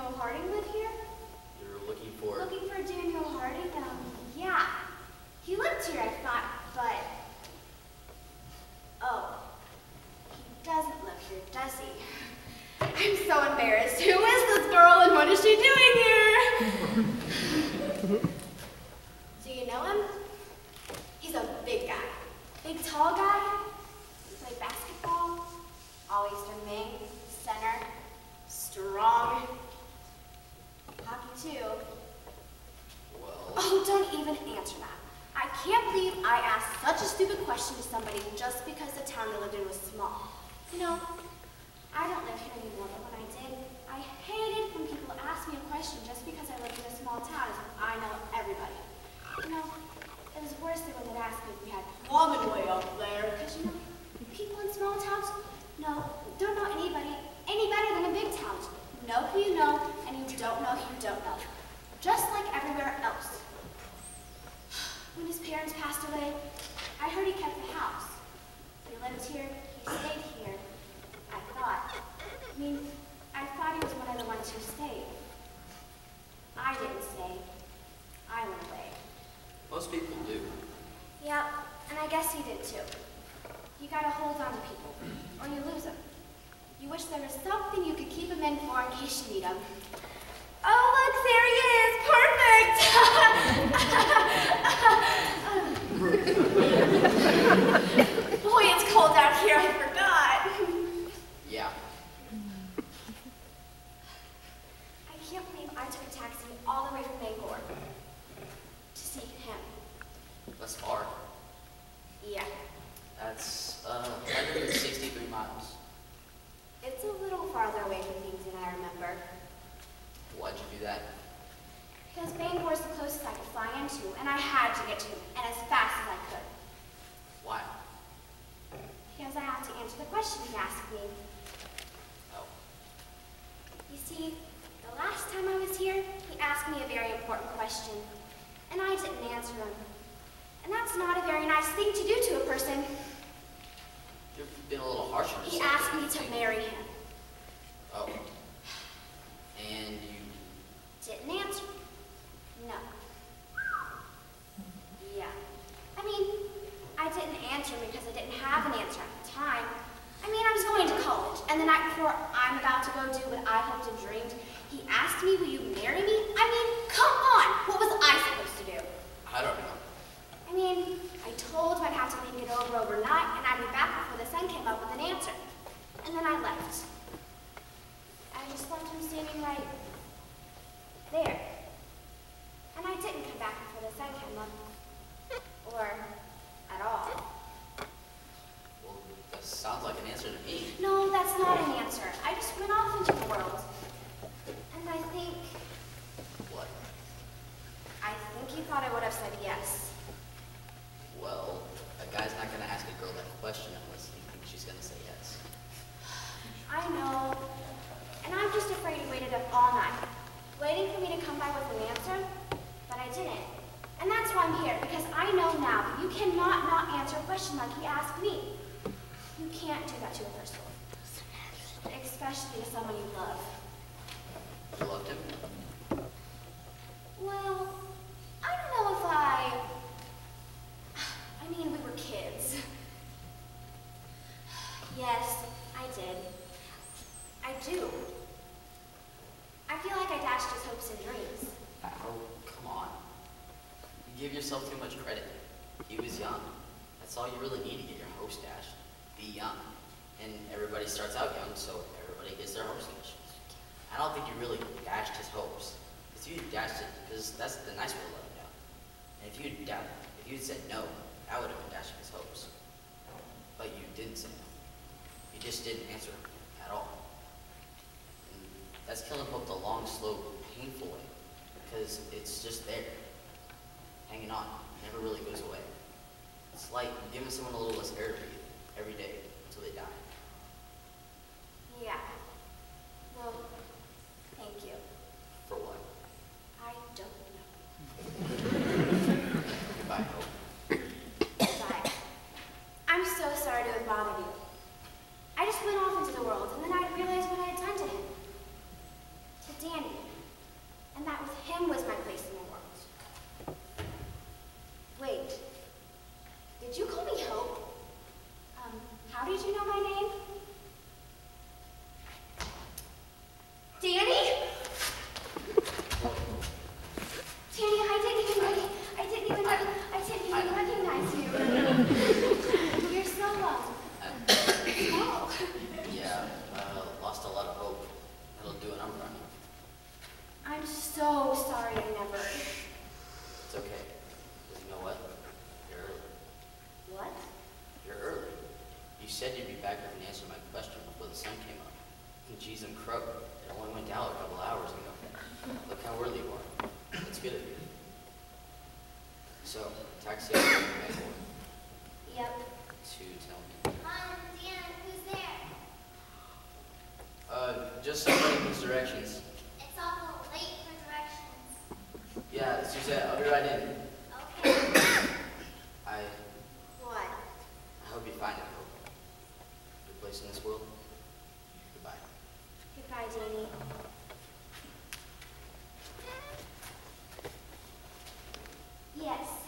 Daniel Harding live here? You're looking for... Looking for Daniel Harding? Yeah. He lived here, I thought, but... Oh. He doesn't live here, does he? I'm so embarrassed. Who is this girl and what is she doing here? Do you know him? He's a big guy. Big, tall guy. He played basketball. All Eastern Maine. Center. Strong. Hockey, too. Well... Oh, don't even answer that. I can't believe I asked such a stupid question to somebody just because the town they lived in was small. You know, I don't live here anymore, but when I did, I hated when people asked me a question just because I lived in a small town as if I know everybody. You know, it was worse than when they'd ask me if we had plumbing way up there, because, you know, people in small towns don't know anybody any better than in big towns. You know who you know, and you don't know who you don't know. Just like everywhere else. When his parents passed away, I heard he kept the house. He lived here, he stayed here. I thought he was one of the ones who stayed. I didn't stay. I went away. Most people do. Yep, and I guess he did too. You gotta hold on to people, or you lose them. You wish there was something you could keep him in for in case you need him. Oh, look, there he is! Perfect! Boy, it's cold out here, I forgot. Yeah. I can't believe I took a taxi all the way from Maine to see him. That's far. Yeah. That's 163 miles. It's a little farther away from things than I remember. Why'd you do that? Because Bangor's the closest I could fly into, and I had to get to him, and as fast as I could. Why? Because I have to answer the question he asked me. Oh. You see, the last time I was here, he asked me a very important question, and I didn't answer him. And that's not a very nice thing to do to a person. You've been a little harsh on yourself. He asked me to marry him. Oh. And you... Didn't answer. No. Yeah. I mean, I didn't answer because I didn't have an answer at the time. I mean, I was going to college, and the night before I'm about to go do what I hoped and dreamed, he asked me, will you marry me? I mean, come on! What was I supposed to do? I don't know. I mean, I told him I'd have to think it over overnight, and I'd be back before the sun came up with an answer. And then I left. I just left him standing right there. And I didn't come back before the sun came up. Or at all. Well, that sounds like an answer to me. No, that's not an answer. I just went off into the world. And I think... What? I think he thought I would have said yes. Well, a guy's not going to ask a girl that question unless he thinks she's going to say yes. I know. And I'm just afraid he waited up all night, waiting for me to come by with an answer, but I didn't. And that's why I'm here, because I know now that you cannot not answer a question like he asked me. You can't do that to a first love, especially to someone you love. You loved him? Well, I don't know if I mean, we were kids. Yes, I did. I do. I feel like I dashed his hopes and dreams. Oh, come on. You give yourself too much credit. He was young. That's all you really need to get your hopes dashed. Be young. And everybody starts out young, so everybody gets their hopes dashed. I don't think you really dashed his hopes. Because you dashed it, because that's the nice way to let him down. And if you'd said no, that would have been dashing his hopes. But you didn't say no. You just didn't answer at all. And that's killing hope the long, slow, painful way. Because it's just there. Hanging on. It never really goes away. It's like giving someone a little less air to breathe every day until they die. Yeah. Well, thank you. For what? I don't know. Goodbye, Hope. Goodbye. I'm so sorry to have bothered you. I just went off into the world, and then I realized what I had done to him. To Danny. throat. It only went down a couple hours ago. Look how early you are. That's good of you. So, taxi out to Maine. Yep. To tell me. Mom, Dan, who's there? Just somebody who needs directions. It's awful late for directions. Yeah, Suzette, I'll be right in. Okay. I What? hope you find it, Hope. Your place in this world. Goodbye. Goodbye, Danny. Yes.